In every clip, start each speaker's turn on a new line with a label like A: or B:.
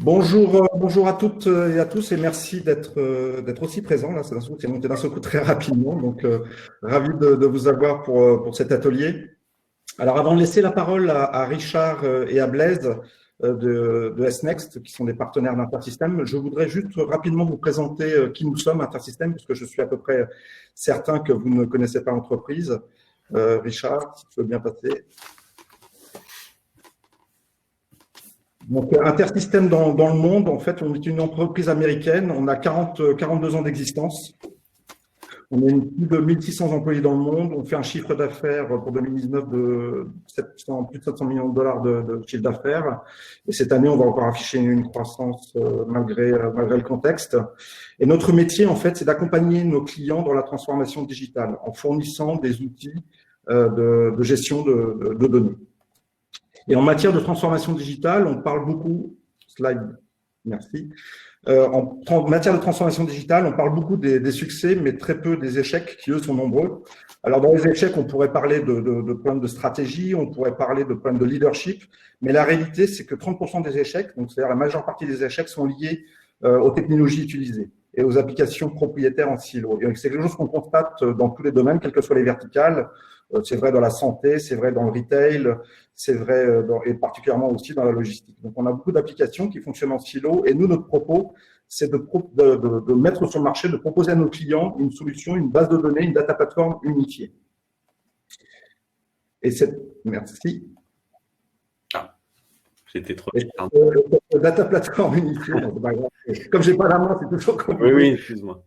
A: Bonjour à toutes et à tous et merci d'être aussi présents là. C'est monté d'un seul coup très rapidement, donc ravi de vous avoir pour cet atelier. Alors avant de laisser la parole à Richard et à Blaise de SNext, qui sont des partenaires d'Intersystem, je voudrais juste rapidement vous présenter qui nous sommes, Intersystem, parce que je suis à peu près certain que vous ne connaissez pas l'entreprise. Richard, si tu veux bien passer. Donc, Intersystem dans le monde, en fait, on est une entreprise américaine. On a 42 ans d'existence. On est plus de 1600 employés dans le monde. On fait un chiffre d'affaires pour 2019 de plus de 700 millions de dollars de chiffre d'affaires. Et cette année, on va encore afficher une croissance malgré le contexte. Et notre métier, en fait, c'est d'accompagner nos clients dans la transformation digitale en fournissant des outils de gestion de données. Et en matière de transformation digitale, on parle beaucoup, slide, merci. En matière de transformation digitale, on parle beaucoup des succès, mais très peu des échecs qui, eux, sont nombreux. Alors, dans les échecs, on pourrait parler de problèmes de stratégie, on pourrait parler de problèmes de leadership, mais la réalité, c'est que 30% des échecs, donc c'est-à-dire la majeure partie des échecs, sont liés aux technologies utilisées et aux applications propriétaires en silo. Et c'est quelque chose qu'on constate dans tous les domaines, quelles que soient les verticales. C'est vrai dans la santé, c'est vrai dans le retail, c'est vrai et particulièrement aussi dans la logistique. Donc, on a beaucoup d'applications qui fonctionnent en silo et nous, notre propos, c'est de mettre sur le marché, de proposer à nos clients une solution, une base de données, une data platform unifiée. Et merci.
B: C'était trop.
A: Data platform unifiée, comme j'ai pas la main, c'est toujours compliqué.
B: Oui, excuse-moi.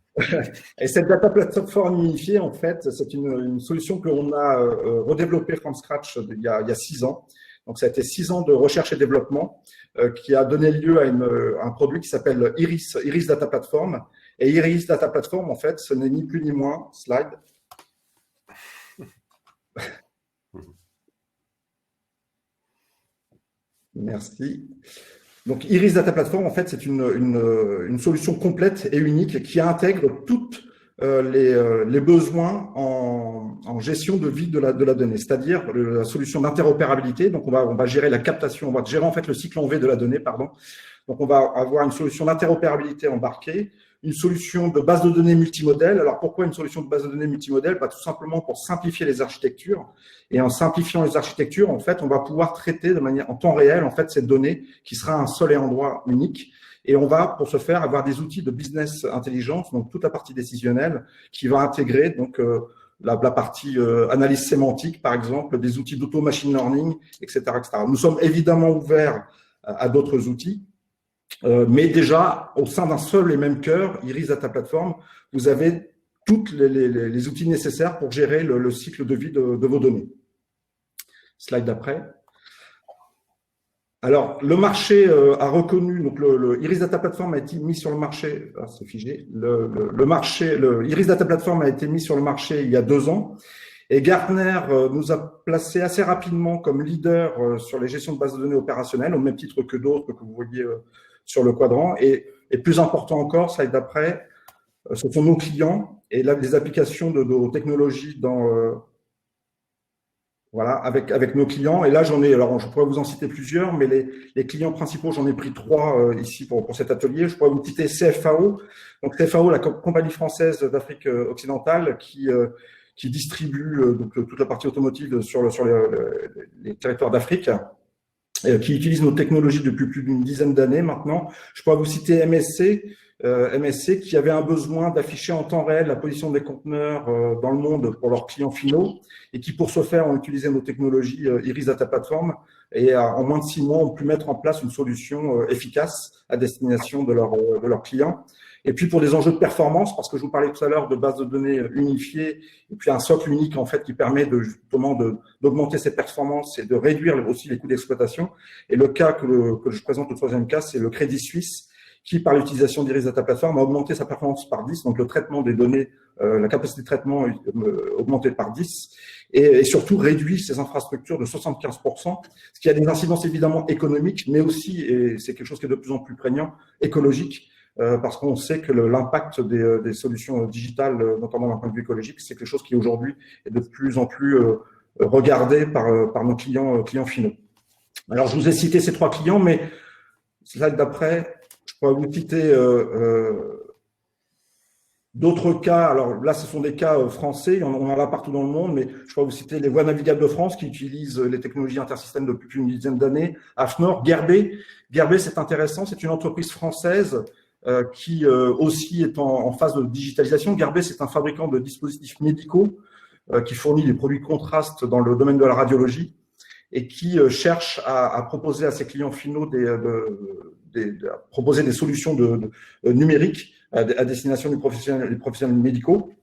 A: Et cette data platform unifiée, en fait, c'est une solution qu'on a redéveloppée from scratch il y a 6 ans. Donc, ça a été 6 ans de recherche et développement qui a donné lieu à un produit qui s'appelle Iris Data Platform. Et Iris Data Platform, en fait, ce n'est ni plus ni moins, slide. Merci. Donc, Iris Data Platform, en fait, c'est une solution complète et unique qui intègre toutes les besoins en gestion de vie de la donnée, c'est-à-dire la solution d'interopérabilité. Donc, on va gérer la captation, on va gérer en fait le cycle en V de la donnée, pardon. Donc, on va avoir une solution d'interopérabilité embarquée, une solution de base de données multimodèle. Alors, pourquoi une solution de base de données multimodèle? Tout simplement pour simplifier les architectures. Et en simplifiant les architectures, en fait, on va pouvoir traiter de manière en temps réel, en fait, cette donnée qui sera un seul et endroit unique. Et on va, pour ce faire, avoir des outils de business intelligence, donc toute la partie décisionnelle, qui va intégrer donc la partie analyse sémantique, par exemple, des outils d'auto-machine learning, etc., etc. Nous sommes évidemment ouverts à d'autres outils. Mais déjà, au sein d'un seul et même cœur, Iris Data Platform, vous avez tous les outils nécessaires pour gérer le cycle de vie de vos données. Slide d'après. Alors, le marché a reconnu, donc le Iris Data Platform a été mis sur le marché, c'est figé, le Iris Data Platform a été mis sur le marché il y a 2 ans. Et Gartner nous a placé assez rapidement comme leader sur les gestions de bases de données opérationnelles, au même titre que d'autres que vous voyez sur le quadrant. Et plus important encore, slide d'après, ce sont nos clients et là, les applications de nos technologies voilà, avec nos clients. Et là, alors je pourrais vous en citer plusieurs, mais les clients principaux, j'en ai pris 3 ici pour cet atelier. Je pourrais vous citer CFAO. Donc CFAO, la compagnie française d'Afrique occidentale qui distribue donc toute la partie automotive sur les territoires d'Afrique, qui utilise nos technologies depuis plus d'une dizaine d'années maintenant. Je pourrais vous citer MSC qui avait un besoin d'afficher en temps réel la position des conteneurs dans le monde pour leurs clients finaux et qui, pour ce faire, ont utilisé nos technologies Iris Data Platform et en moins de 6 mois, ont pu mettre en place une solution efficace à destination de leurs clients. Et puis pour des enjeux de performance, parce que je vous parlais tout à l'heure de bases de données unifiées, et puis un socle unique en fait qui permet justement d'augmenter ses performances et de réduire aussi les coûts d'exploitation. Et le cas que je présente, le 3e cas, c'est le Crédit Suisse, qui par l'utilisation d'Iris Data Platform a augmenté sa performance par 10, donc le traitement des données, la capacité de traitement augmentée par 10, et surtout réduit ses infrastructures de 75%, ce qui a des incidences évidemment économiques, mais aussi, et c'est quelque chose qui est de plus en plus prégnant, écologique. Parce qu'on sait que l'impact des solutions digitales, notamment d'un point de vue écologique, c'est quelque chose qui aujourd'hui est de plus en plus regardé par nos clients finaux. Alors, je vous ai cité ces 3 clients, mais slide d'après, je pourrais vous citer d'autres cas. Alors là, ce sont des cas français, on en a partout dans le monde, mais je pourrais vous citer les Voies navigables de France qui utilisent les technologies intersystèmes depuis plus d'une dizaine d'années. AFNOR, Gerbet. Gerbet, c'est intéressant, c'est une entreprise française qui aussi est en phase de digitalisation. Gerbet, c'est un fabricant de dispositifs médicaux qui fournit des produits contrastes dans le domaine de la radiologie et qui cherche à proposer à ses clients finaux proposer des solutions numériques à destination des professionnels médicaux.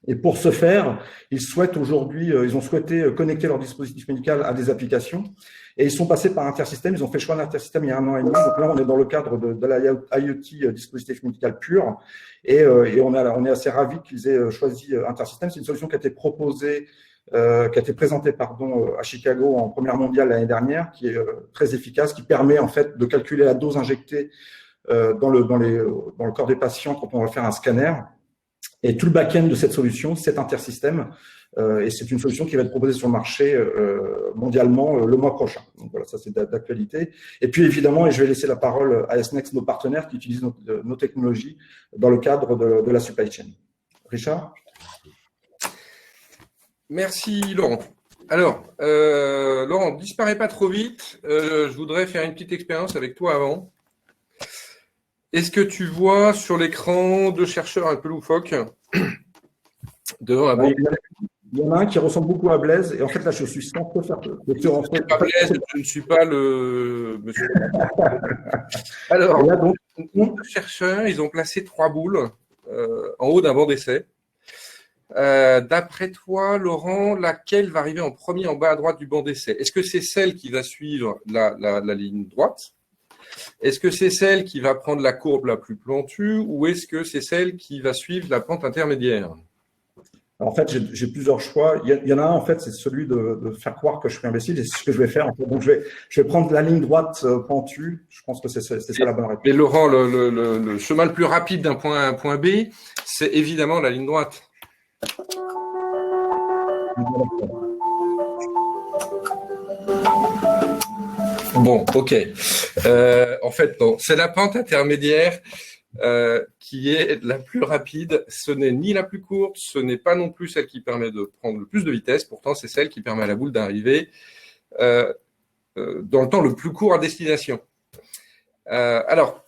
A: Et pour ce faire, ils ont souhaité connecter leur dispositif médical à des applications et ils sont passés par Intersystem. Ils ont fait le choix d'Intersystem il y a 1 an et demi. Donc là, on est dans le cadre de la IoT, dispositif médical pur, et on est assez ravis qu'ils aient choisi Intersystem. C'est une solution qui a été présentée à Chicago en première mondiale l'année dernière, qui est très efficace, qui permet en fait de calculer la dose injectée dans le corps des patients quand on va faire un scanner. Et tout le back-end de cette solution, c'est Intersystem, et c'est une solution qui va être proposée sur le marché mondialement le mois prochain. Donc voilà, ça c'est d'actualité. Et puis évidemment, et je vais laisser la parole à SNext, nos partenaires qui utilisent nos technologies dans le cadre de la supply chain. Richard ?
B: Merci Laurent. Alors, Laurent, disparaît pas trop vite. Je voudrais faire une petite expérience avec toi avant. Est-ce que tu vois sur l'écran 2 chercheurs un peu loufoques devant un
A: Il y en a un qui ressemble beaucoup à Blaise, et en fait là je suis sans peu faire.
B: Je ne suis pas le monsieur. Alors, nos chercheurs, ils ont placé 3 boules en haut d'un banc d'essai. D'après toi, Laurent, laquelle va arriver en premier en bas à droite du banc d'essai? Est-ce que c'est celle qui va suivre la ligne droite? Est-ce que c'est celle qui va prendre la courbe la plus plantue ou est-ce que c'est celle qui va suivre la pente intermédiaire?
A: En fait, j'ai plusieurs choix. Il y en a un, en fait, c'est celui de faire croire que je suis imbécile, et c'est ce que je vais faire. En fait. Donc, je vais prendre la ligne droite pentue. Je pense que c'est ça la bonne réponse.
B: Mais Laurent, le chemin le plus rapide d'un point A à un point B, c'est évidemment la ligne droite. Bon, ok. En fait, non. C'est la pente intermédiaire qui est la plus rapide. Ce n'est ni la plus courte, ce n'est pas non plus celle qui permet de prendre le plus de vitesse. Pourtant, c'est celle qui permet à la boule d'arriver dans le temps le plus court à destination. Alors,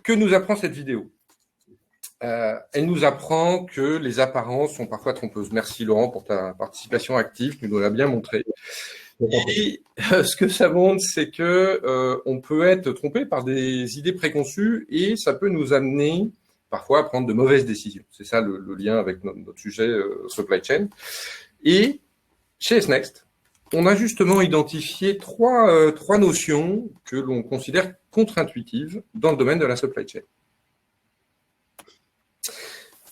B: que nous apprend cette vidéo? Elle nous apprend que les apparences sont parfois trompeuses. Merci Laurent pour ta participation active, tu nous l'as bien montré. Et ce que ça montre, c'est que on peut être trompé par des idées préconçues et ça peut nous amener parfois à prendre de mauvaises décisions. C'est ça le lien avec notre sujet supply chain. Et chez SNext, on a justement identifié trois notions que l'on considère contre-intuitives dans le domaine de la supply chain.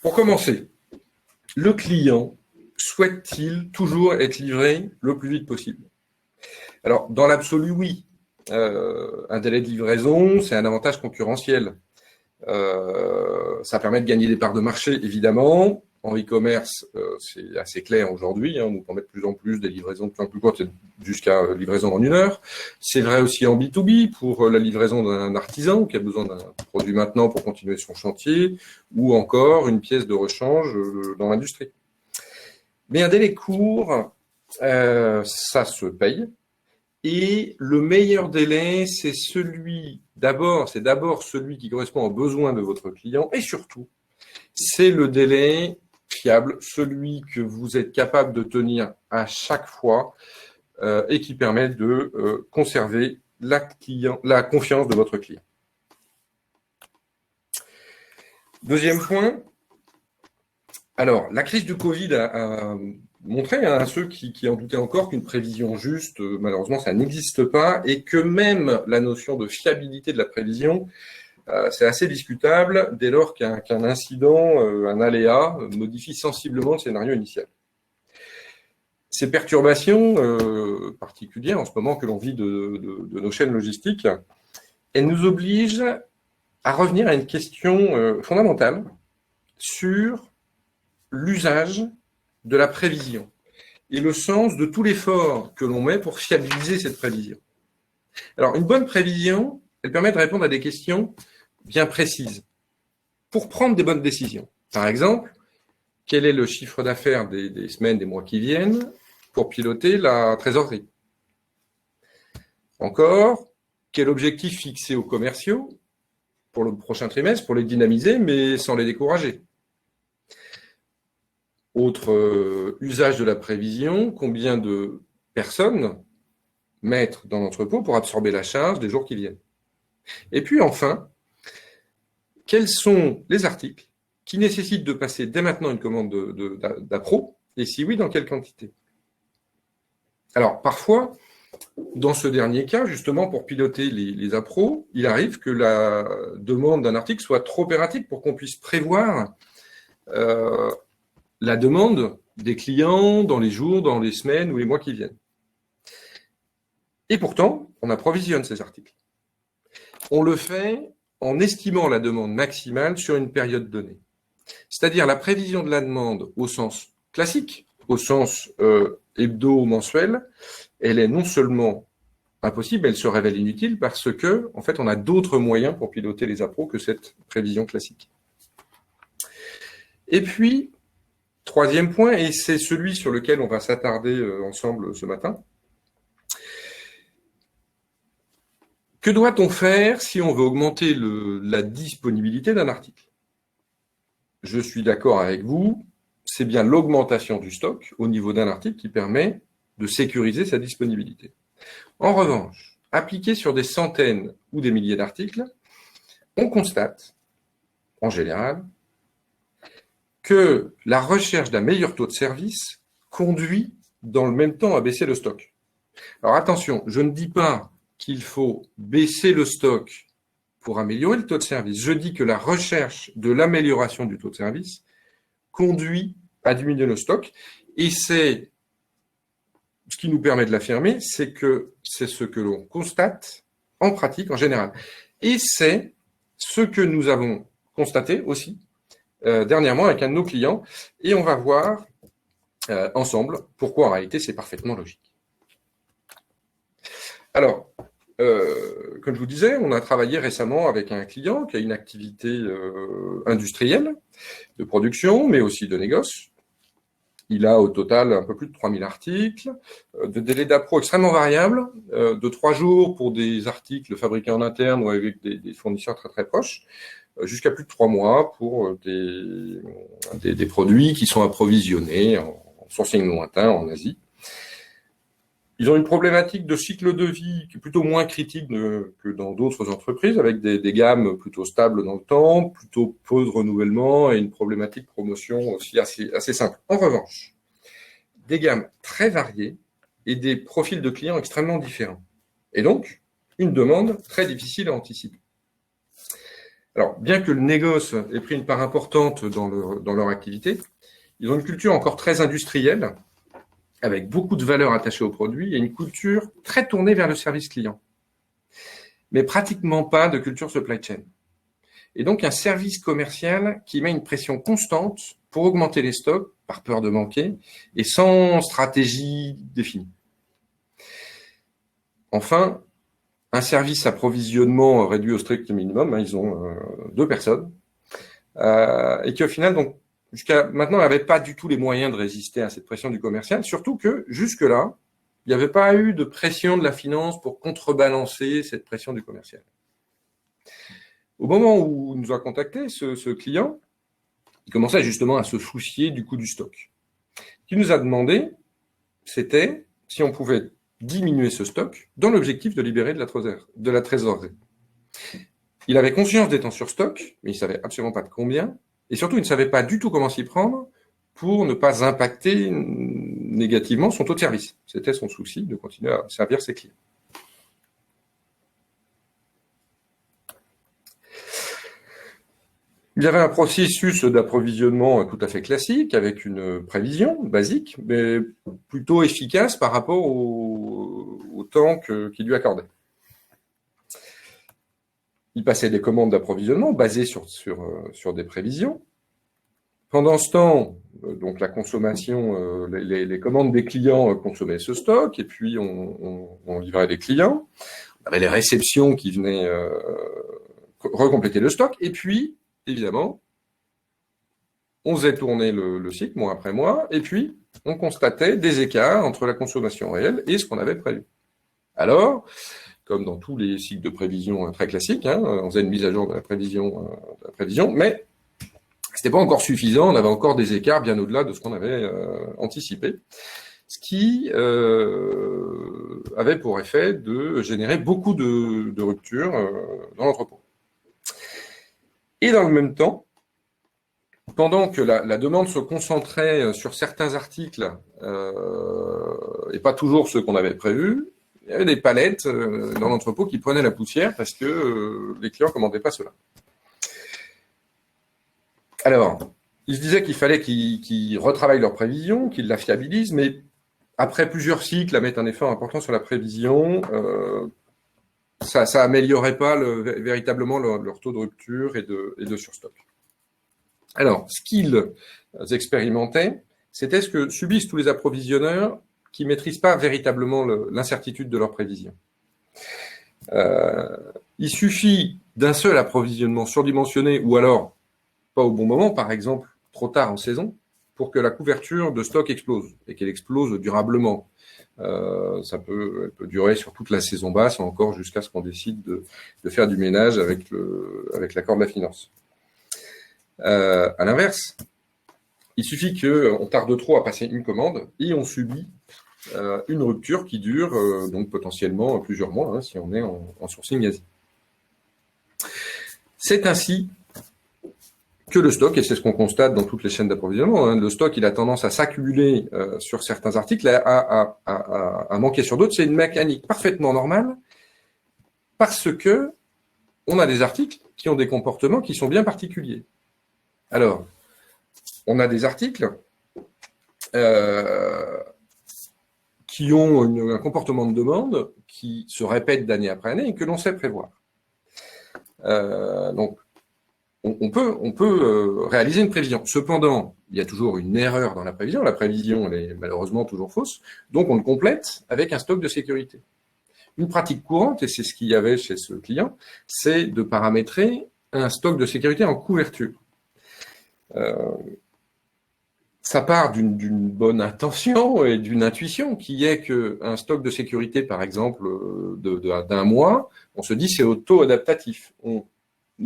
B: Pour commencer, le client souhaite-t-il toujours être livré le plus vite possible? Alors, dans l'absolu, oui. Un délai de livraison, c'est un avantage concurrentiel. Ça permet de gagner des parts de marché, évidemment. En e-commerce, c'est assez clair aujourd'hui. On nous permet de plus en plus des livraisons de plus en plus courtes jusqu'à livraison en 1 heure. C'est vrai aussi en B2B pour la livraison d'un artisan qui a besoin d'un produit maintenant pour continuer son chantier ou encore une pièce de rechange dans l'industrie. Mais un délai court, ça se paye. Et le meilleur délai, c'est d'abord celui qui correspond aux besoins de votre client et surtout, c'est le délai fiable, celui que vous êtes capable de tenir à chaque fois et qui permet de conserver la confiance de votre client. Deuxième point, alors la crise du Covid a montré à ceux qui en doutaient encore qu'une prévision juste, malheureusement, ça n'existe pas et que même la notion de fiabilité de la prévision, c'est assez discutable dès lors qu'un incident, un aléa, modifie sensiblement le scénario initial. Ces perturbations particulières en ce moment que l'on vit de nos chaînes logistiques, elles nous obligent à revenir à une question fondamentale sur l'usage de la prévision et le sens de tout l'effort que l'on met pour fiabiliser cette prévision. Alors, une bonne prévision, elle permet de répondre à des questions bien précises pour prendre des bonnes décisions. Par exemple, quel est le chiffre d'affaires des semaines, des mois qui viennent pour piloter la trésorerie? Encore, quel objectif fixer aux commerciaux pour le prochain trimestre, pour les dynamiser, mais sans les décourager? Autre usage de la prévision, combien de personnes mettre dans l'entrepôt pour absorber la charge des jours qui viennent? Et puis enfin, quels sont les articles qui nécessitent de passer dès maintenant une commande d'appro, et si oui, dans quelle quantité? Alors, parfois, dans ce dernier cas, justement, pour piloter les appros, il arrive que la demande d'un article soit trop erratique pour qu'on puisse prévoir la demande des clients dans les jours, dans les semaines ou les mois qui viennent. Et pourtant, on approvisionne ces articles. On le fait en estimant la demande maximale sur une période donnée. C'est-à-dire la prévision de la demande au sens classique, au sens hebdo-mensuel, elle est non seulement impossible, elle se révèle inutile parce que, en fait, on a d'autres moyens pour piloter les appros que cette prévision classique. Et puis, troisième point, et c'est celui sur lequel on va s'attarder ensemble ce matin. Que doit-on faire si on veut augmenter la disponibilité d'un article? Je suis d'accord avec vous, c'est bien l'augmentation du stock au niveau d'un article qui permet de sécuriser sa disponibilité. En revanche, appliqué sur des centaines ou des milliers d'articles, on constate, en général, que la recherche d'un meilleur taux de service conduit dans le même temps à baisser le stock. Alors attention, je ne dis pas qu'il faut baisser le stock pour améliorer le taux de service. Je dis que la recherche de l'amélioration du taux de service conduit à diminuer le stock. Et c'est ce qui nous permet de l'affirmer, c'est que c'est ce que l'on constate en pratique en général. Et c'est ce que nous avons constaté aussi dernièrement avec un de nos clients. Et on va voir ensemble pourquoi en réalité c'est parfaitement logique. Alors, comme je vous disais, on a travaillé récemment avec un client qui a une activité industrielle de production, mais aussi de négoce. Il a au total un peu plus de 3000 articles, de délais d'appro extrêmement variables, de 3 jours pour des articles fabriqués en interne ou avec des fournisseurs très très proches, jusqu'à plus de 3 mois pour des produits qui sont approvisionnés en sourcing lointain en Asie. Ils ont une problématique de cycle de vie qui est plutôt moins critique que dans d'autres entreprises, avec des gammes plutôt stables dans le temps, plutôt peu de renouvellement et une problématique de promotion aussi assez simple. En revanche, des gammes très variées et des profils de clients extrêmement différents. Et donc, une demande très difficile à anticiper. Alors, bien que le négoce ait pris une part importante dans leur activité, ils ont une culture encore très industrielle, avec beaucoup de valeur attachée aux produits et une culture très tournée vers le service client, mais pratiquement pas de culture supply chain. Et donc un service commercial qui met une pression constante pour augmenter les stocks par peur de manquer et sans stratégie définie. Enfin, un service approvisionnement réduit au strict minimum, ils ont 2 personnes, et qui au final donc jusqu'à maintenant, n'avait pas du tout les moyens de résister à cette pression du commercial, surtout que jusque-là, il n'y avait pas eu de pression de la finance pour contrebalancer cette pression du commercial. Au moment où il nous a contacté, ce client, il commençait justement à se soucier du coût du stock. Ce qu'il nous a demandé, c'était si on pouvait diminuer ce stock dans l'objectif de libérer de la trésorerie. Il avait conscience des temps sur stock, mais il ne savait absolument pas de combien. Et surtout, il ne savait pas du tout comment s'y prendre pour ne pas impacter négativement son taux de service. C'était son souci de continuer à servir ses clients. Il y avait un processus d'approvisionnement tout à fait classique, avec une prévision basique, mais plutôt efficace par rapport au temps qu'il lui accordait. Il passait des commandes d'approvisionnement basées sur des prévisions. Pendant ce temps, donc la consommation, les commandes des clients consommaient ce stock, et puis on livrait des clients. avait les réceptions qui venaient recompléter le stock. Et puis, évidemment, on faisait tourner le cycle mois après mois, et puis on constatait des écarts entre la consommation réelle et ce qu'on avait prévu. Alors, comme dans tous les cycles de prévision très classiques, on faisait une mise à jour de la prévision, mais c'était pas encore suffisant, on avait encore des écarts bien au-delà de ce qu'on avait anticipé, ce qui avait pour effet de générer beaucoup de ruptures dans l'entrepôt. Et dans le même temps, pendant que la demande se concentrait sur certains articles, et pas toujours ceux qu'on avait prévus, il y avait des palettes dans l'entrepôt qui prenaient la poussière parce que les clients ne commandaient pas cela. Alors, ils se disaient qu'il fallait qu'ils retravaillent leur prévision, qu'ils la fiabilisent, mais après plusieurs cycles à mettre un effort important sur la prévision, ça n'améliorait pas véritablement leur taux de rupture et de surstock. Alors, ce qu'ils expérimentaient, c'était ce que subissent tous les approvisionneurs qui ne maîtrisent pas véritablement l'incertitude de leur prévision. Il suffit d'un seul approvisionnement surdimensionné ou alors pas au bon moment, par exemple trop tard en saison, pour que la couverture de stock explose et qu'elle explose durablement. Elle peut durer sur toute la saison basse, encore jusqu'à ce qu'on décide de faire du ménage avec l'accord de la finance. À l'inverse, il suffit qu'on tarde trop à passer une commande et on subit une rupture qui dure donc potentiellement plusieurs mois si on est en sourcing Asie. C'est ainsi que le stock, et c'est ce qu'on constate dans toutes les chaînes d'approvisionnement, le stock il a tendance à s'accumuler sur certains articles, à manquer sur d'autres. C'est une mécanique parfaitement normale parce que on a des articles qui ont des comportements qui sont bien particuliers. Alors, on a des articles qui ont un comportement de demande qui se répète d'année après année et que l'on sait prévoir. Donc, on peut réaliser une prévision. Cependant, il y a toujours une erreur dans la prévision. La prévision, elle est malheureusement toujours fausse. Donc, on le complète avec un stock de sécurité. Une pratique courante, et c'est ce qu'il y avait chez ce client, c'est de paramétrer un stock de sécurité en couverture. Ça part d'une bonne intention et d'une intuition qui est qu'un stock de sécurité, par exemple, d'un mois, on se dit c'est auto-adaptatif. On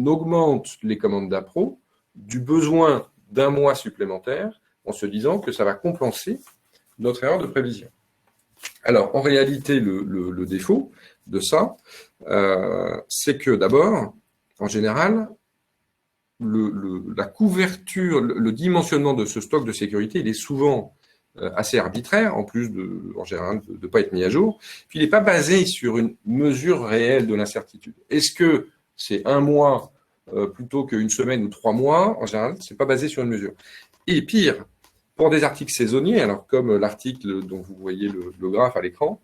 B: augmente les commandes d'appro du besoin d'un mois supplémentaire en se disant que ça va compenser notre erreur de prévision. Alors, en réalité, le défaut de ça, c'est que d'abord, en général, la couverture, le dimensionnement de ce stock de sécurité, il est souvent assez arbitraire, en plus en général, de ne pas être mis à jour. Puis il n'est pas basé sur une mesure réelle de l'incertitude. Est-ce que c'est un mois plutôt qu'une semaine ou 3 mois? En général, c'est pas basé sur une mesure. Et pire, pour des articles saisonniers, alors comme l'article dont vous voyez le graphe à l'écran,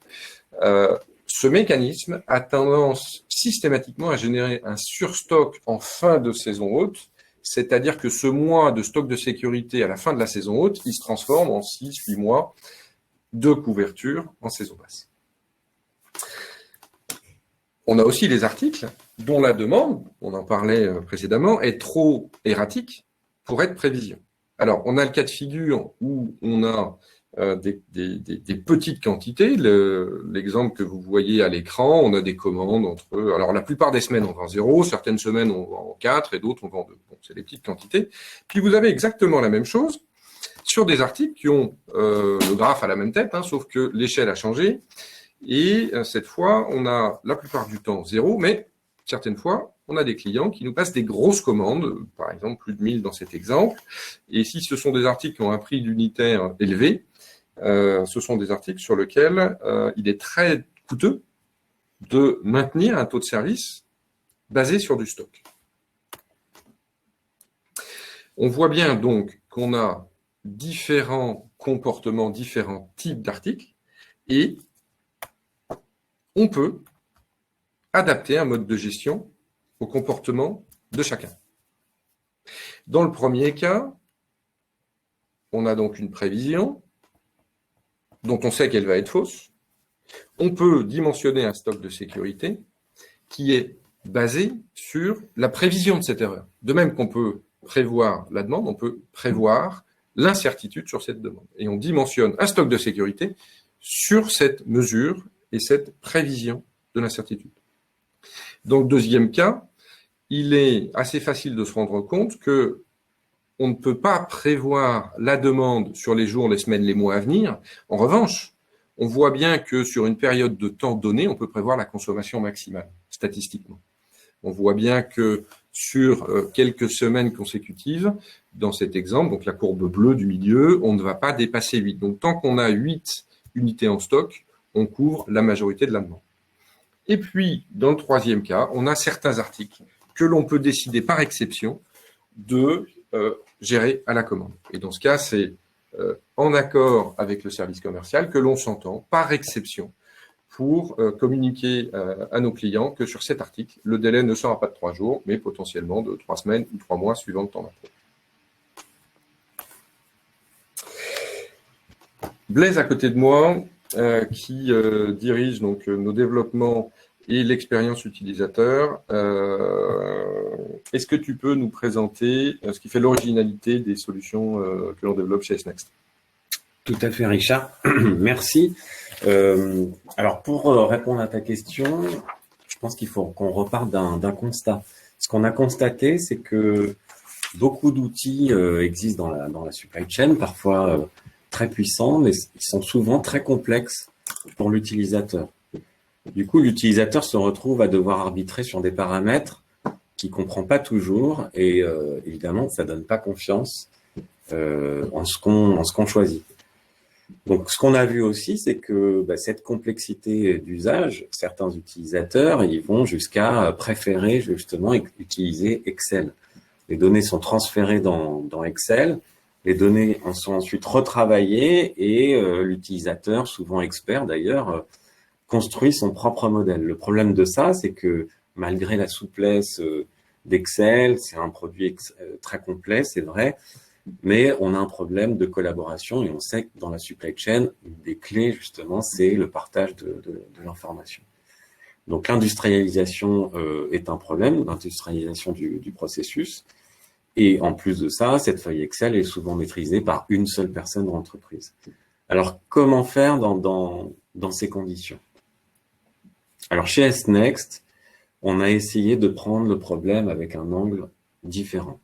B: ce mécanisme a tendance systématiquement à générer un surstock en fin de saison haute, c'est-à-dire que ce mois de stock de sécurité à la fin de la saison haute, il se transforme en 6-8 mois de couverture en saison basse. On a aussi les articles dont la demande, on en parlait précédemment, est trop erratique pour être prévision. Alors, on a le cas de figure où on a des petites quantités. L'exemple que vous voyez à l'écran, on a des commandes entre... Alors, la plupart des semaines, on vend 0, certaines semaines, on vend 4 et d'autres, on vend 2. Bon, c'est des petites quantités. Puis, vous avez exactement la même chose sur des articles qui ont le graphe à la même tête, sauf que l'échelle a changé. Et cette fois, on a la plupart du temps 0, mais certaines fois, on a des clients qui nous passent des grosses commandes, par exemple plus de 1000 dans cet exemple. Et si ce sont des articles qui ont un prix d'unitaire élevé, ce sont des articles sur lesquels il est très coûteux de maintenir un taux de service basé sur du stock. On voit bien donc qu'on a différents comportements, différents types d'articles, et on peut adapter un mode de gestion au comportement de chacun. Dans le premier cas, on a donc une prévision dont on sait qu'elle va être fausse. On peut dimensionner un stock de sécurité qui est basé sur la prévision de cette erreur. De même qu'on peut prévoir la demande, on peut prévoir l'incertitude sur cette demande. Et on dimensionne un stock de sécurité sur cette mesure et cette prévision de l'incertitude. Dans le deuxième cas, il est assez facile de se rendre compte que on ne peut pas prévoir la demande sur les jours, les semaines, les mois à venir. En revanche, on voit bien que sur une période de temps donnée, on peut prévoir la consommation maximale, statistiquement. On voit bien que sur quelques semaines consécutives, dans cet exemple, donc la courbe bleue du milieu, on ne va pas dépasser 8. Donc tant qu'on a 8 unités en stock, on couvre la majorité de la demande. Et puis, dans le troisième cas, on a certains articles que l'on peut décider par exception de gérer à la commande. Et dans ce cas, c'est en accord avec le service commercial que l'on s'entend par exception pour communiquer à nos clients que sur cet article, le délai ne sera pas de 3 jours, mais potentiellement de 3 semaines ou 3 mois suivant le temps d'appel. Blaise à côté de moi, qui dirige donc nos développements et l'expérience utilisateur. Est-ce que tu peux nous présenter ce qui fait l'originalité des solutions que l'on développe chez SNext?
C: Tout à fait, Richard. Merci. Alors, pour répondre à ta question, je pense qu'il faut qu'on reparte d'un constat. Ce qu'on a constaté, c'est que beaucoup d'outils existent dans la supply chain, parfois très puissants, mais ils sont souvent très complexes pour l'utilisateur. Du coup, l'utilisateur se retrouve à devoir arbitrer sur des paramètres qu'il comprend pas toujours et évidemment, ça donne pas confiance en ce qu'on choisit. Donc, ce qu'on a vu aussi, c'est que cette complexité d'usage, certains utilisateurs, ils vont jusqu'à préférer justement utiliser Excel. Les données sont transférées dans Excel, les données en sont ensuite retravaillées et l'utilisateur, souvent expert d'ailleurs, construit son propre modèle. Le problème de ça, c'est que malgré la souplesse d'Excel, c'est un produit très complet, c'est vrai, mais on a un problème de collaboration et on sait que dans la supply chain, une des clés justement, c'est le partage de l'information. Donc l'industrialisation est un problème, l'industrialisation du processus. Et en plus de ça, cette feuille Excel est souvent maîtrisée par une seule personne dans l'entreprise. Alors comment faire dans ces conditions? Alors chez SNext, on a essayé de prendre le problème avec un angle différent.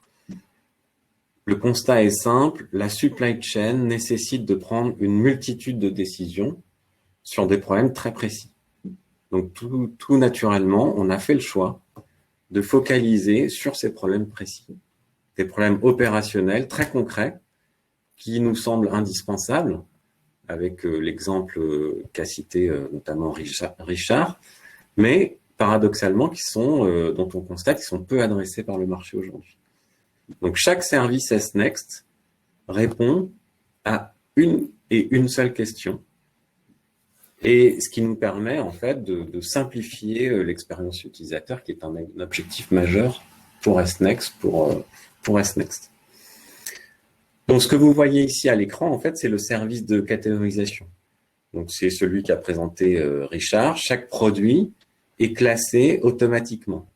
C: Le constat est simple, la supply chain nécessite de prendre une multitude de décisions sur des problèmes très précis. Donc tout naturellement, on a fait le choix de focaliser sur ces problèmes précis. Des problèmes opérationnels très concrets qui nous semblent indispensables, avec l'exemple qu'a cité notamment Richard, mais paradoxalement dont on constate qu'ils sont peu adressés par le marché aujourd'hui. Donc chaque service SNext répond à une seule question, et ce qui nous permet en fait de simplifier l'expérience utilisateur, qui est un objectif majeur pour SNext, pour SNext. Donc, ce que vous voyez ici à l'écran, en fait, c'est le service de catégorisation. Donc, c'est celui qu'a présenté Richard. Chaque produit est classé automatiquement.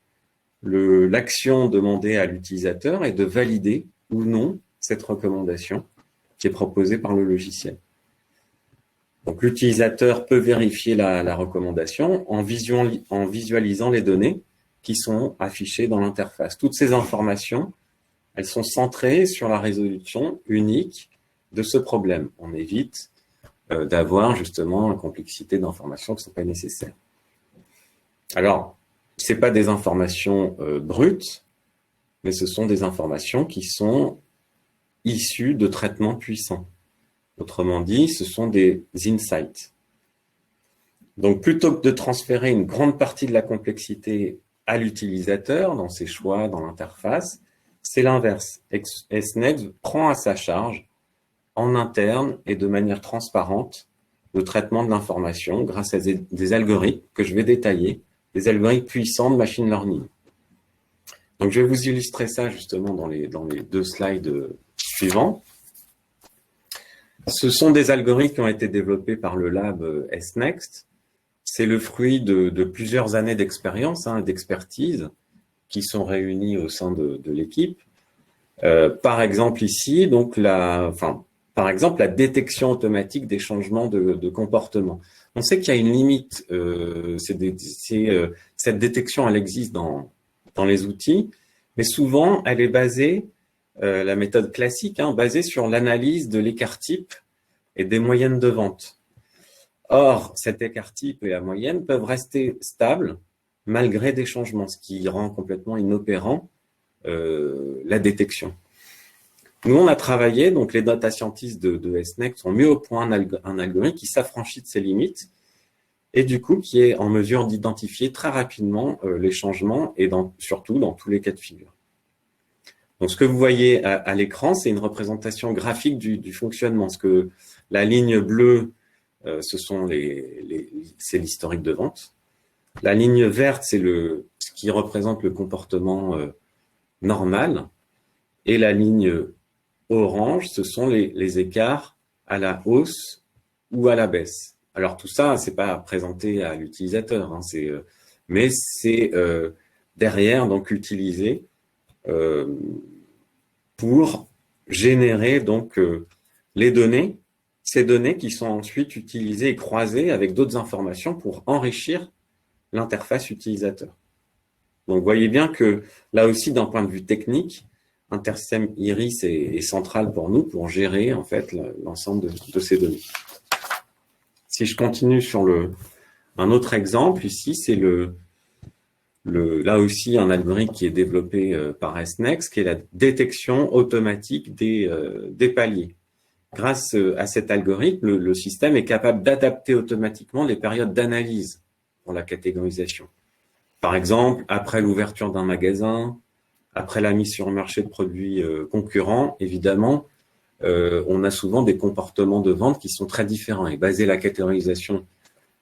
C: L'action demandée à l'utilisateur est de valider ou non cette recommandation qui est proposée par le logiciel. Donc, l'utilisateur peut vérifier la recommandation en visualisant les données qui sont affichées dans l'interface. Toutes ces informations, elles sont centrées sur la résolution unique de ce problème. On évite d'avoir justement une complexité d'informations qui ne sont pas nécessaires. Alors, ce n'est pas des informations brutes, mais ce sont des informations qui sont issues de traitements puissants. Autrement dit, ce sont des insights. Donc, plutôt que de transférer une grande partie de la complexité à l'utilisateur dans ses choix, dans l'interface, c'est l'inverse. SNext prend à sa charge, en interne et de manière transparente, le traitement de l'information grâce à des algorithmes que je vais détailler, des algorithmes puissants de machine learning. Donc, je vais vous illustrer ça justement dans les 2 slides suivants. Ce sont des algorithmes qui ont été développés par le lab SNext c'est le fruit de plusieurs années d'expérience, d'expertise qui sont réunies au sein de l'équipe. Par exemple ici, donc par exemple la détection automatique des changements de comportement. On sait qu'il y a une limite. Cette détection, elle existe dans les outils, mais souvent elle est basée, la méthode classique, basée sur l'analyse de l'écart type et des moyennes de vente. Or, cet écart type et la moyenne peuvent rester stables malgré des changements, ce qui rend complètement inopérant la détection. Nous, on a travaillé, donc les data scientists de SNEXT ont mis au point un algorithme qui s'affranchit de ses limites et du coup qui est en mesure d'identifier très rapidement les changements et surtout dans tous les cas de figure. Donc, ce que vous voyez à l'écran, c'est une représentation graphique du fonctionnement. Ce que la ligne bleue, c'est l'historique de vente. La ligne verte, c'est ce qui représente le comportement normal. Et la ligne orange, ce sont les écarts à la hausse ou à la baisse. Alors tout ça, c'est pas présenté à l'utilisateur, mais c'est derrière donc utilisé pour générer donc les données, ces données qui sont ensuite utilisées et croisées avec d'autres informations pour enrichir l'interface utilisateur. Donc, vous voyez bien que là aussi, d'un point de vue technique, Intersystem Iris est central pour nous pour gérer en fait l'ensemble de ces données. Si je continue sur un autre exemple, ici, c'est là aussi un algorithme qui est développé par SNEXT, qui est la détection automatique des paliers. Grâce à cet algorithme, le système est capable d'adapter automatiquement les périodes d'analyse pour la catégorisation. Par exemple, après l'ouverture d'un magasin, après la mise sur le marché de produits concurrents, évidemment, on a souvent des comportements de vente qui sont très différents. Et baser la catégorisation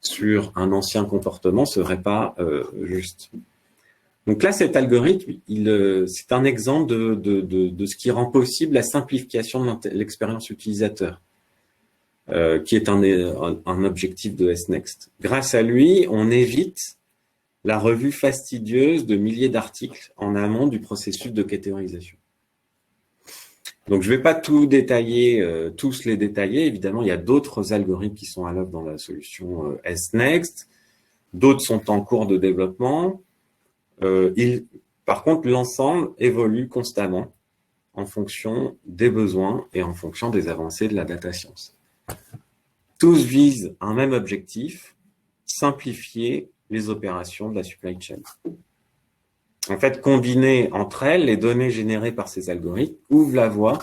C: sur un ancien comportement ne serait pas juste. Donc là, cet algorithme, c'est un exemple de ce qui rend possible la simplification de l'expérience utilisateur, qui est un objectif de SNEXT. Grâce à lui, on évite la revue fastidieuse de milliers d'articles en amont du processus de catégorisation. Donc, je ne vais pas tout détailler, tous les détailler. Évidemment, il y a d'autres algorithmes qui sont à l'œuvre dans la solution SNEXT. D'autres sont en cours de développement. Par contre, l'ensemble évolue constamment en fonction des besoins et en fonction des avancées de la data science. Tous visent un même objectif, simplifier les opérations de la supply chain. En fait, combiner entre elles les données générées par ces algorithmes ouvre la voie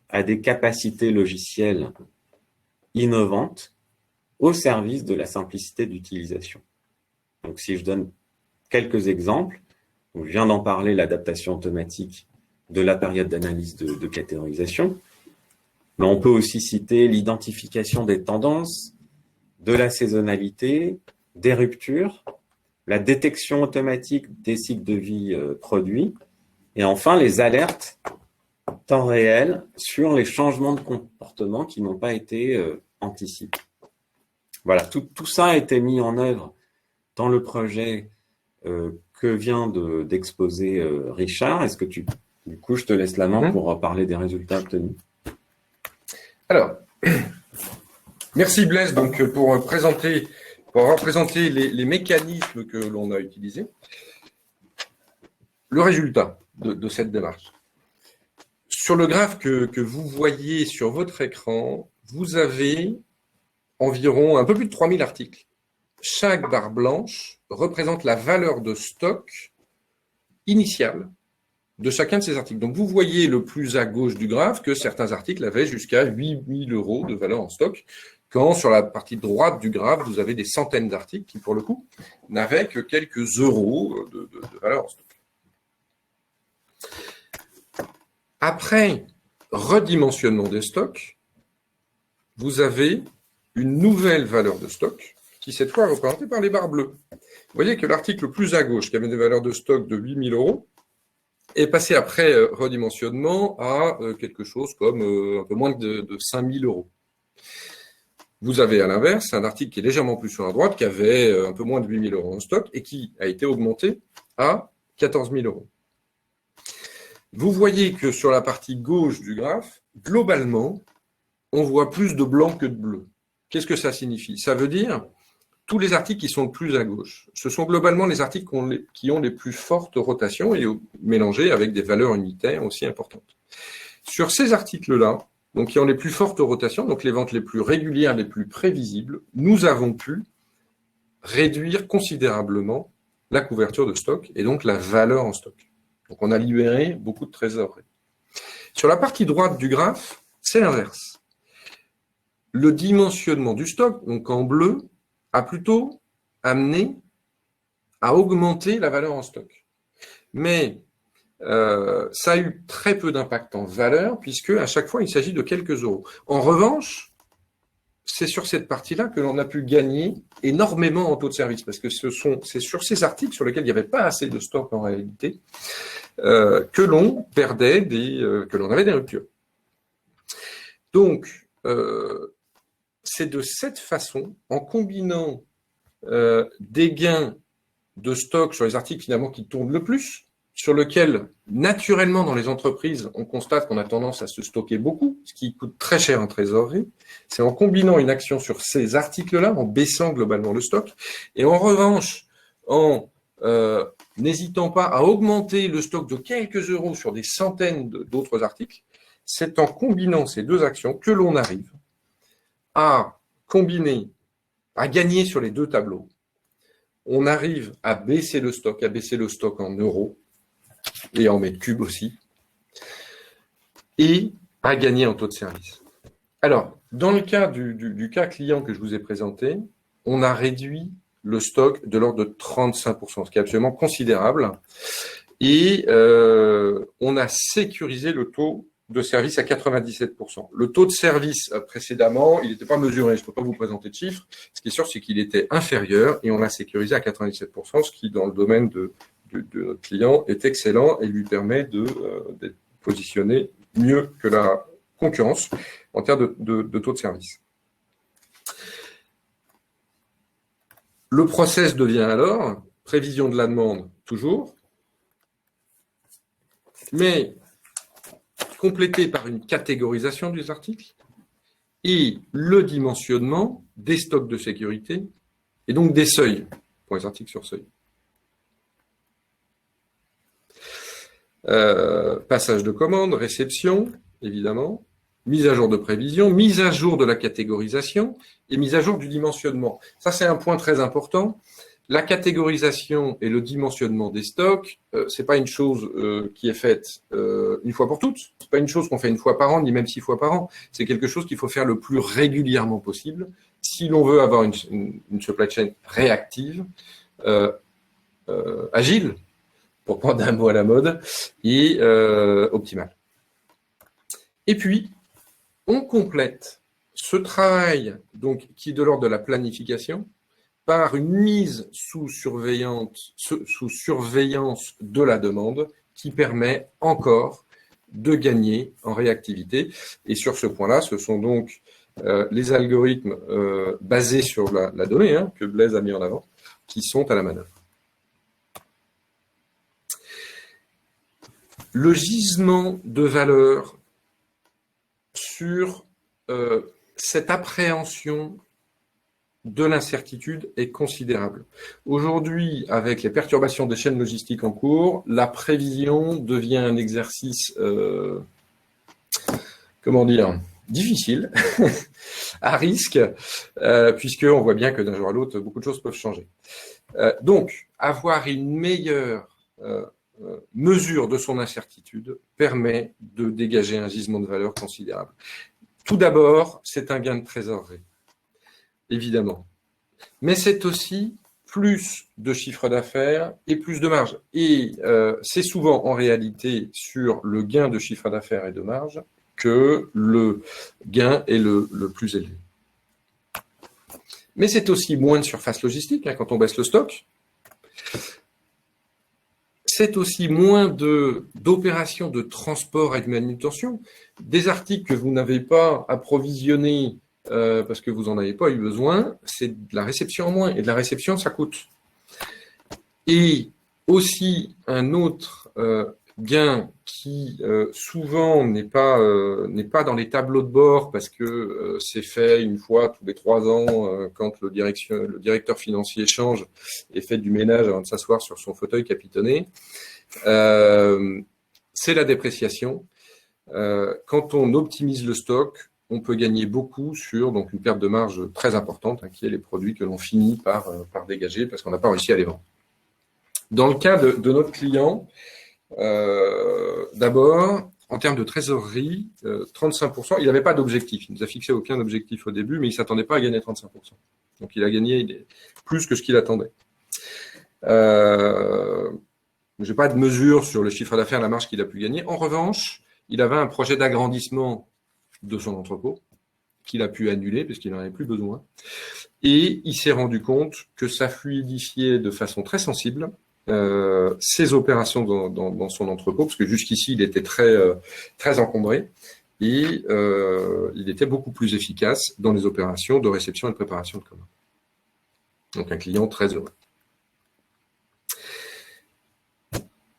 C: à des capacités logicielles innovantes au service de la simplicité d'utilisation. Donc, si je donne quelques exemples, donc je viens d'en parler, l'adaptation automatique de la période d'analyse de catégorisation, mais on peut aussi citer l'identification des tendances, de la saisonnalité, des ruptures, la détection automatique des cycles de vie produits, et enfin les alertes temps réel sur les changements de comportement qui n'ont pas été anticipés. Voilà, tout ça a été mis en œuvre dans le projet que vient d'exposer Richard. Est-ce que du coup, je te laisse la main pour parler des résultats obtenus.
B: Alors, merci Blaise donc pour avoir présenté les mécanismes que l'on a utilisés. Le résultat de cette démarche. Sur le graphe que vous voyez sur votre écran, vous avez environ un peu plus de 3000 articles. Chaque barre blanche représente la valeur de stock initiale de chacun de ces articles. Donc, vous voyez le plus à gauche du graphe que certains articles avaient jusqu'à 8 000 € de valeur en stock, quand sur la partie droite du graphe, vous avez des centaines d'articles qui, pour le coup, n'avaient que quelques euros de valeur en stock. Après redimensionnement des stocks, vous avez une nouvelle valeur de stock qui, cette fois, est représentée par les barres bleues. Vous voyez que l'article le plus à gauche, qui avait des valeurs de stock de 8 000 €, est passé après redimensionnement à quelque chose comme un peu moins de 5 000 €. Vous avez à l'inverse un article qui est légèrement plus sur la droite, qui avait un peu moins de 8 000 € en stock et qui a été augmenté à 14 000 €. Vous voyez que sur la partie gauche du graphe, globalement, on voit plus de blanc que de bleu. Qu'est-ce que ça signifie? Ça veut dire tous les articles qui sont le plus à gauche. Ce sont globalement les articles qui ont les plus fortes rotations et mélangés avec des valeurs unitaires aussi importantes. Sur ces articles-là, donc qui ont les plus fortes rotations, donc les ventes les plus régulières, les plus prévisibles, nous avons pu réduire considérablement la couverture de stock et donc la valeur en stock. Donc on a libéré beaucoup de trésorerie. Sur la partie droite du graphe, c'est l'inverse. Le dimensionnement du stock, donc en bleu, a plutôt amené à augmenter la valeur en stock. Mais ça a eu très peu d'impact en valeur, puisque à chaque fois, il s'agit de quelques euros. En revanche, c'est sur cette partie-là que l'on a pu gagner énormément en taux de service, parce que c'est sur ces articles sur lesquels il n'y avait pas assez de stock en réalité, que l'on perdait que l'on avait des ruptures. Donc, c'est de cette façon, en combinant des gains de stock sur les articles finalement qui tournent le plus, sur lequel, naturellement, dans les entreprises, on constate qu'on a tendance à se stocker beaucoup, ce qui coûte très cher en trésorerie. C'est en combinant une action sur ces articles-là, en baissant globalement le stock, et en revanche, en n'hésitant pas à augmenter le stock de quelques euros sur des centaines d'autres articles, c'est en combinant ces deux actions que l'on arrive à combiner, à gagner sur les deux tableaux. On arrive à baisser le stock en euros, et en mètres cubes aussi, et à gagner en taux de service. Alors, dans le cas du cas client que je vous ai présenté, on a réduit le stock de l'ordre de 35%, ce qui est absolument considérable, et on a sécurisé le taux de service à 97%. Le taux de service précédemment, il n'était pas mesuré, je ne peux pas vous présenter de chiffres. Ce qui est sûr, c'est qu'il était inférieur et on l'a sécurisé à 97%, ce qui, dans le domaine de notre client, est excellent et lui permet d'être positionné mieux que la concurrence en termes de taux de service. Le process devient alors prévision de la demande, toujours, mais complété par une catégorisation des articles et le dimensionnement des stocks de sécurité et donc des seuils pour les articles sur seuil. Passage de commande, réception, évidemment, mise à jour de prévision, mise à jour de la catégorisation et mise à jour du dimensionnement. Ça, c'est un point très important. La catégorisation et le dimensionnement des stocks, c'est pas une chose qui est faite une fois pour toutes. C'est pas une chose qu'on fait une fois par an, ni même 6 fois par an. C'est quelque chose qu'il faut faire le plus régulièrement possible si l'on veut avoir une supply chain réactive, agile, pour prendre un mot à la mode, et optimale. Et puis, on complète ce travail donc qui est de l'ordre de la planification par une mise sous surveillance de la demande qui permet encore de gagner en réactivité. Et sur ce point-là, ce sont donc les algorithmes basés sur la donnée que Blaise a mis en avant qui sont à la manœuvre. Le gisement de valeur sur cette appréhension de l'incertitude est considérable. Aujourd'hui, avec les perturbations des chaînes logistiques en cours, la prévision devient un exercice, difficile, à risque, puisqu'on voit bien que d'un jour à l'autre, beaucoup de choses peuvent changer. Donc, avoir une meilleure mesure de son incertitude permet de dégager un gisement de valeur considérable. Tout d'abord, c'est un gain de trésorerie. Évidemment. Mais c'est aussi plus de chiffre d'affaires et plus de marge. Et c'est souvent en réalité sur le gain de chiffre d'affaires et de marge que le gain est le plus élevé. Mais c'est aussi moins de surface logistique quand on baisse le stock. C'est aussi moins d'opérations de transport et de manutention. Des articles que vous n'avez pas approvisionnés parce que vous n'en avez pas eu besoin, c'est de la réception en moins. Et de la réception, ça coûte. Et aussi un autre gain qui souvent n'est pas dans les tableaux de bord parce que c'est fait une fois tous les 3 ans quand le directeur financier change et fait du ménage avant de s'asseoir sur son fauteuil capitonné. C'est la dépréciation. Quand on optimise le stock, on peut gagner beaucoup sur donc une perte de marge très importante, qui est les produits que l'on finit par dégager parce qu'on n'a pas réussi à les vendre. Dans le cas de notre client, d'abord, en termes de trésorerie, 35%, il n'avait pas d'objectif. Il ne nous a fixé aucun objectif au début, mais il ne s'attendait pas à gagner 35%. Donc, il a gagné plus que ce qu'il attendait. Je n'ai pas de mesure sur le chiffre d'affaires, la marge qu'il a pu gagner. En revanche, il avait un projet d'agrandissement de son entrepôt qu'il a pu annuler parce qu'il n'en avait plus besoin. Et il s'est rendu compte que ça fluidifiait de façon très sensible ses opérations dans son entrepôt, parce que jusqu'ici, il était très encombré, et il était beaucoup plus efficace dans les opérations de réception et de préparation de commandes. Donc, un client très heureux.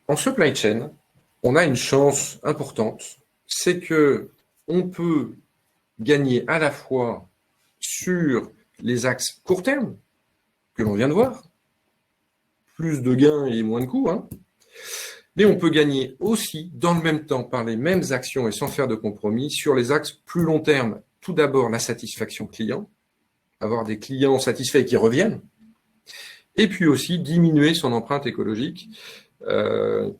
B: En supply chain, on a une chance importante, c'est que on peut gagner à la fois sur les axes court terme, que l'on vient de voir, plus de gains et moins de coûts, mais on peut gagner aussi, dans le même temps, par les mêmes actions et sans faire de compromis, sur les axes plus long terme. Tout d'abord, la satisfaction client, avoir des clients satisfaits qui reviennent, et puis aussi diminuer son empreinte écologique,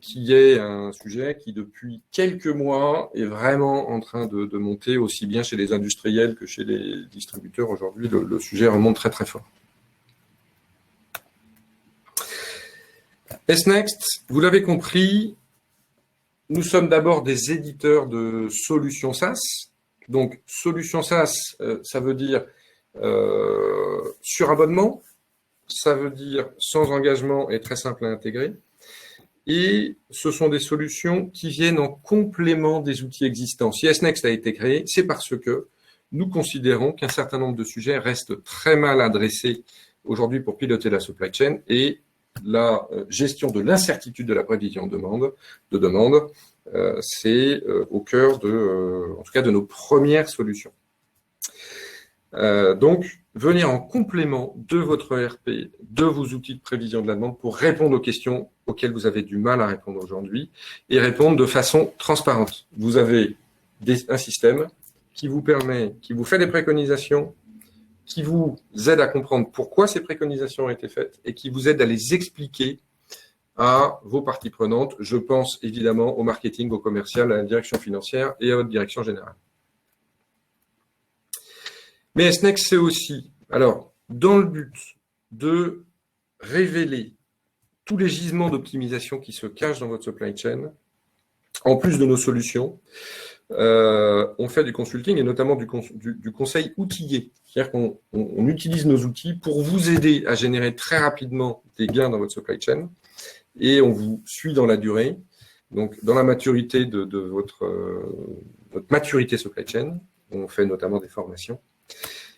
B: qui est un sujet qui, depuis quelques mois, est vraiment en train de monter, aussi bien chez les industriels que chez les distributeurs. Aujourd'hui, le sujet remonte très très fort. S-Next, vous l'avez compris, nous sommes d'abord des éditeurs de solutions SaaS. Donc, solutions SaaS, ça veut dire sur abonnement, ça veut dire sans engagement et très simple à intégrer. Et ce sont des solutions qui viennent en complément des outils existants. Si S-Next a été créé, c'est parce que nous considérons qu'un certain nombre de sujets restent très mal adressés aujourd'hui pour piloter la supply chain et la gestion de l'incertitude de la prévision de demande, c'est au cœur en tout cas de nos premières solutions. Donc, venir en complément de votre ERP, de vos outils de prévision de la demande pour répondre aux questions auxquelles vous avez du mal à répondre aujourd'hui et répondre de façon transparente. Vous avez un système qui vous fait des préconisations, qui vous aide à comprendre pourquoi ces préconisations ont été faites et qui vous aide à les expliquer à vos parties prenantes. Je pense évidemment au marketing, au commercial, à la direction financière et à votre direction générale. Mais S-Next, c'est aussi, alors, dans le but de révéler tous les gisements d'optimisation qui se cachent dans votre supply chain, en plus de nos solutions, on fait du consulting et notamment du conseil outillé. C'est-à-dire qu'on utilise nos outils pour vous aider à générer très rapidement des gains dans votre supply chain et on vous suit dans la durée. Donc, dans la maturité de votre maturité supply chain, on fait notamment des formations.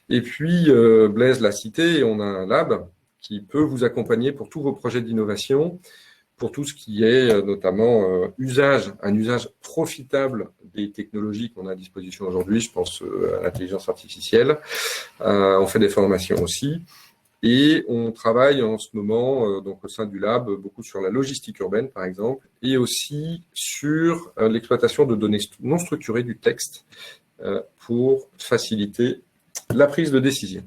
B: Et puis, Blaise l'a cité, on a un lab qui peut vous accompagner pour tous vos projets d'innovation, pour tout ce qui est notamment un usage profitable des technologies qu'on a à disposition aujourd'hui. Je pense à l'intelligence artificielle. On fait des formations aussi. Et on travaille en ce moment, donc au sein du lab, beaucoup sur la logistique urbaine, par exemple, et aussi sur l'exploitation de données non structurées du texte pour faciliter la prise de décision.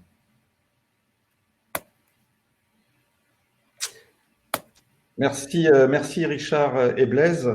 A: Merci Richard et Blaise.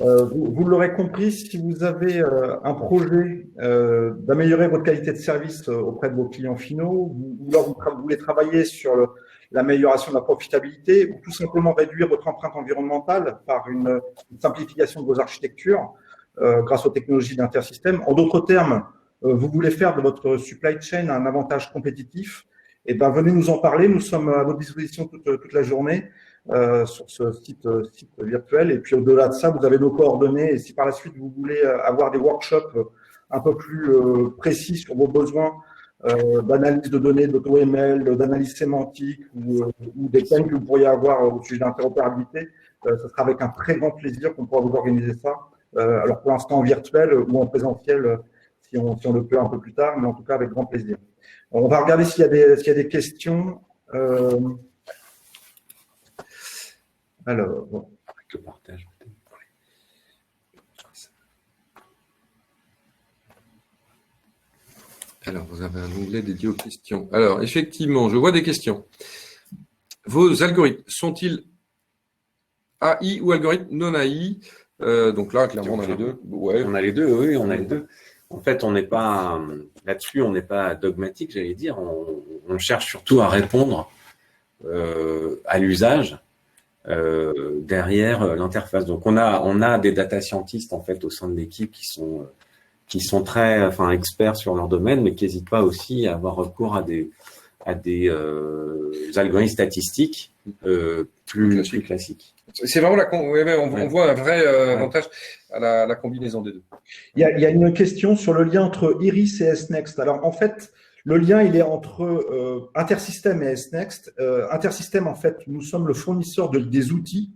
A: Vous l'aurez compris, si vous avez un projet d'améliorer votre qualité de service auprès de vos clients finaux, ou vous voulez travailler sur l'amélioration de la profitabilité, ou tout simplement réduire votre empreinte environnementale par une simplification de vos architectures grâce aux technologies d'intersystème. En d'autres termes, vous voulez faire de votre supply chain un avantage compétitif, eh ben, venez nous en parler. Nous sommes à votre disposition toute la journée sur ce site virtuel. Et puis, au-delà de ça, vous avez nos coordonnées. Et si par la suite, vous voulez avoir des workshops un peu plus précis sur vos besoins d'analyse de données, d'auto-ML, d'analyse sémantique ou des thèmes que vous pourriez avoir au sujet d'interopérabilité, ce sera avec un très grand plaisir qu'on pourra vous organiser ça. Alors pour l'instant en virtuel ou en présentiel, si on le peut un peu plus tard, mais en tout cas avec grand plaisir. On va regarder s'il y a des questions. Alors, bon.
C: Avec le partage.
B: Alors, vous avez un onglet dédié aux questions. Alors, effectivement, je vois des questions. Vos algorithmes sont-ils AI ou algorithmes non AI? Donc là, clairement, on a les deux.
C: Ouais. On a les deux, oui, on a les deux. En fait, on n'est pas là-dessus, on n'est pas dogmatique, j'allais dire. On cherche surtout à répondre à l'usage derrière l'interface. Donc, on a des data scientists en fait au sein de l'équipe qui sont très, experts sur leur domaine, mais qui n'hésitent pas aussi à avoir recours à des algorithmes statistiques plus classiques.
B: C'est vraiment on voit un vrai avantage à la combinaison des deux.
A: Il y a une question sur le lien entre Iris et SNext. Alors en fait, le lien il est entre Intersystem et SNext. Intersystem, en fait, nous sommes le fournisseur des outils.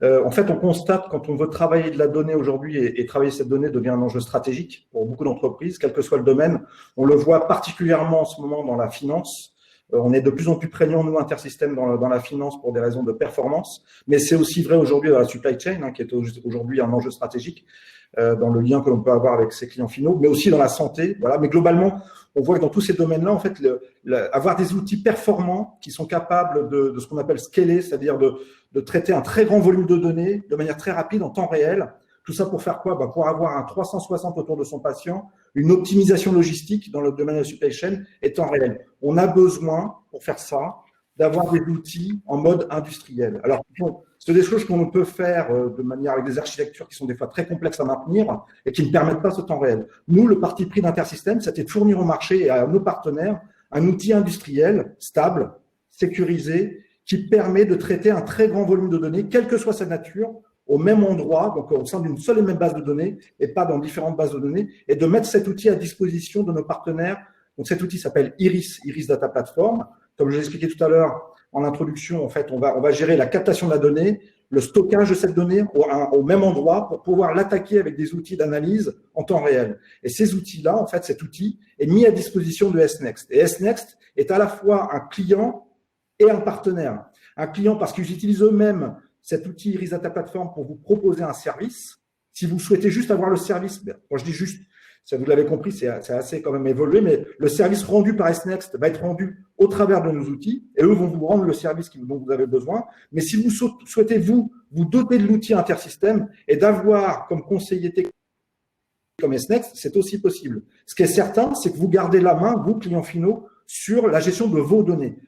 A: En fait, on constate quand on veut travailler de la donnée aujourd'hui et travailler cette donnée devient un enjeu stratégique pour beaucoup d'entreprises, quel que soit le domaine. On le voit particulièrement en ce moment dans la finance. On est de plus en plus prégnant, nous, Intersystem, dans la finance pour des raisons de performance. Mais c'est aussi vrai aujourd'hui dans la supply chain, qui est aujourd'hui un enjeu stratégique dans le lien que l'on peut avoir avec ses clients finaux, mais aussi dans la santé. Voilà. Mais globalement, on voit que dans tous ces domaines-là, en fait, avoir des outils performants qui sont capables de ce qu'on appelle scaler, c'est-à-dire de traiter un très grand volume de données de manière très rapide en temps réel. Tout ça pour faire quoi? Pour avoir un 360 autour de son patient, une optimisation logistique dans le domaine de la supply chain et temps réel. On a besoin, pour faire ça, d'avoir des outils en mode industriel. Alors, c'est des choses qu'on peut faire de manière avec des architectures qui sont des fois très complexes à maintenir et qui ne permettent pas ce temps réel. Nous, le parti pris d'Intersystem, c'était de fournir au marché et à nos partenaires un outil industriel stable, sécurisé, qui permet de traiter un très grand volume de données, quelle que soit sa nature, au même endroit, donc au sein d'une seule et même base de données, et pas dans différentes bases de données, et de mettre cet outil à disposition de nos partenaires. Donc cet outil s'appelle Iris Data Platform. Comme je l'ai expliqué tout à l'heure en introduction, en fait, on va gérer la captation de la donnée, le stockage de cette donnée au même endroit pour pouvoir l'attaquer avec des outils d'analyse en temps réel. Et ces outils-là, en fait, cet outil est mis à disposition de SNext. Et SNext est à la fois un client et un partenaire. Un client parce qu'ils utilisent eux-mêmes cet outil Iris Data Platform pour vous proposer un service. Si vous souhaitez juste avoir le service, quand je dis juste, ça vous l'avez compris, c'est assez quand même évolué, mais le service rendu par SNext va être rendu au travers de nos outils et eux vont vous rendre le service dont vous avez besoin. Mais si vous souhaitez vous doter de l'outil Intersystem et d'avoir comme conseiller technique comme SNext, c'est aussi possible. Ce qui est certain, c'est que vous gardez la main, vous, clients finaux, sur la gestion de vos données.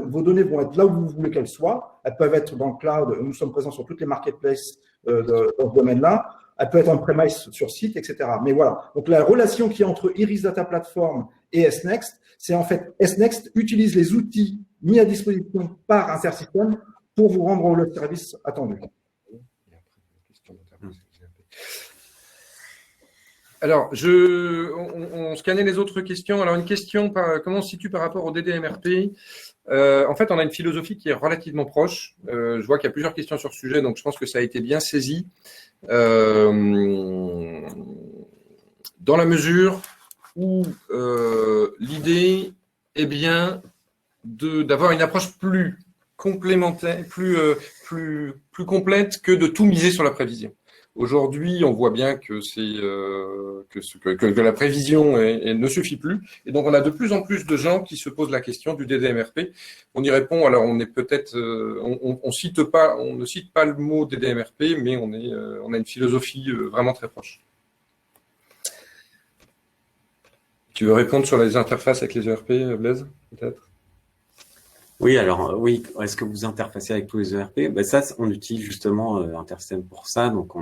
A: Vos données vont être là où vous voulez qu'elles soient. Elles peuvent être dans le cloud. Nous sommes présents sur toutes les marketplaces dans ce domaine-là. Elles peuvent être en premise sur site, etc. Mais voilà. Donc, la relation qui est entre Iris Data Platform et SNext, c'est en fait SNext utilise les outils mis à disposition par Intersystem pour vous rendre le service attendu.
B: Alors, on scannait les autres questions. Alors, une question, comment on se situe par rapport au DDMRP? En fait, on a une philosophie qui est relativement proche. Je vois qu'il y a plusieurs questions sur ce sujet, donc je pense que ça a été bien saisi. Dans la mesure où l'idée est bien d'avoir une approche plus complémentaire, plus complète que de tout miser sur la prévision. Aujourd'hui, on voit bien que la prévision ne suffit plus, et donc on a de plus en plus de gens qui se posent la question du DDMRP. On y répond. Alors, on est peut-être, on ne cite pas le mot DDMRP, mais on a une philosophie vraiment très proche. Tu veux répondre sur les interfaces avec les ERP, Blaise, peut-être?
C: Oui, alors oui, est-ce que vous interfacez avec tous les ERP? Ça, on utilise justement Intersystem pour ça. Donc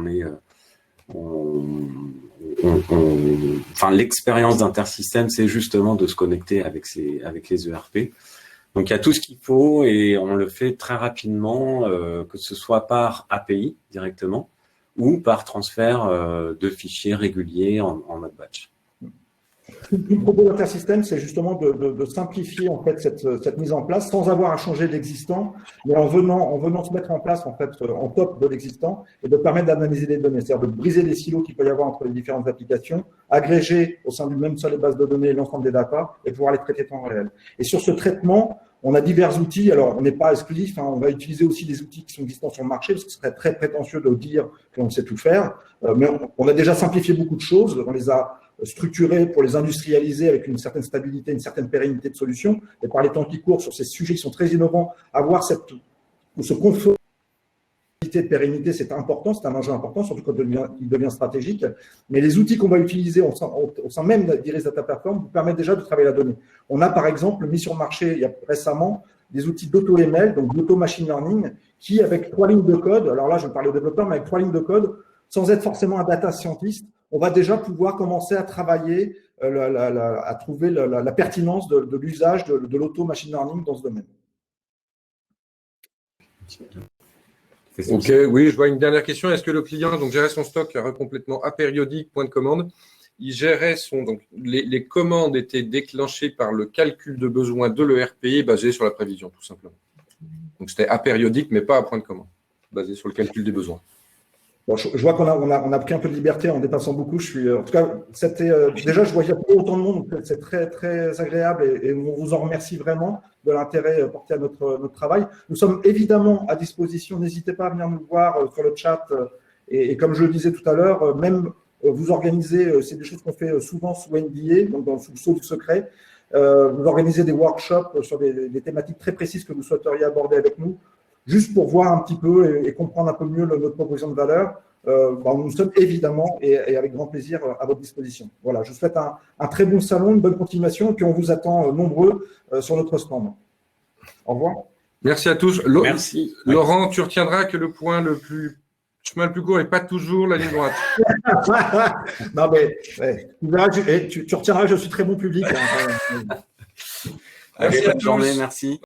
C: l'expérience d'Intersystem, c'est justement de se connecter avec les ERP. Donc il y a tout ce qu'il faut et on le fait très rapidement, que ce soit par API directement ou par transfert de fichiers réguliers en mode batch.
A: Ce que propose Intersystem, c'est justement de simplifier en fait cette mise en place sans avoir à changer l'existant, mais en venant se mettre en place en fait en top de l'existant et de permettre d'analyser les données, c'est-à-dire de briser les silos qu'il peut y avoir entre les différentes applications, agréger au sein d'une même seule base de données l'ensemble des datas et pouvoir les traiter en temps réel. Et sur ce traitement, on a divers outils. Alors, on n'est pas exclusif. On va utiliser aussi des outils qui sont existants sur le marché parce que ce serait très prétentieux de dire qu'on sait tout faire. Mais on a déjà simplifié beaucoup de choses. On les a structurés pour les industrialiser avec une certaine stabilité, une certaine pérennité de solutions. Et par les temps qui courent sur ces sujets qui sont très innovants, avoir ce confort de pérennité, c'est important, c'est un enjeu important, surtout quand il devient stratégique. Mais les outils qu'on va utiliser au sein même d'Iris Data Platform vous permettent déjà de travailler la donnée. On a par exemple mis sur le marché il y a récemment des outils d'auto-ML, donc d'auto-machine learning, qui avec 3 lignes de code, alors là je parle aux développeurs, mais avec 3 lignes de code, sans être forcément un data scientist, on va déjà pouvoir commencer à travailler, à trouver la pertinence de l'usage de l'auto-machine learning dans ce domaine.
B: Ok, oui, je vois une dernière question. Est-ce que le client gérait son stock complètement apériodique, point de commande? Il gérait les commandes étaient déclenchées par le calcul de besoin de l'ERP basé sur la prévision, tout simplement. Donc c'était apériodique, mais pas à point de commande, basé sur le calcul des besoins.
A: Bon, je vois qu'on a pris un peu de liberté en dépassant beaucoup. En tout cas, c'était déjà, je voyais pas autant de monde, donc c'est très très agréable et on vous en remercie vraiment de l'intérêt porté à notre travail. Nous sommes évidemment à disposition. N'hésitez pas à venir nous voir sur le chat et comme je le disais tout à l'heure, même vous organisez, c'est des choses qu'on fait souvent sous NDA, donc sous le sceau du secret. Vous organisez des workshops sur des thématiques très précises que vous souhaiteriez aborder avec nous. Juste pour voir un petit peu et comprendre un peu mieux notre proposition de valeur, nous sommes évidemment et avec grand plaisir à votre disposition. Voilà, je vous souhaite un très bon salon, une bonne continuation, et puis on vous attend nombreux sur notre stand. Au revoir.
B: Merci à tous.
C: Merci.
B: Laurent, tu retiendras que le chemin le plus court n'est pas toujours la ligne droite.
A: Non, mais tu retiendras que je suis très bon public.
C: Allez, bonne journée, merci.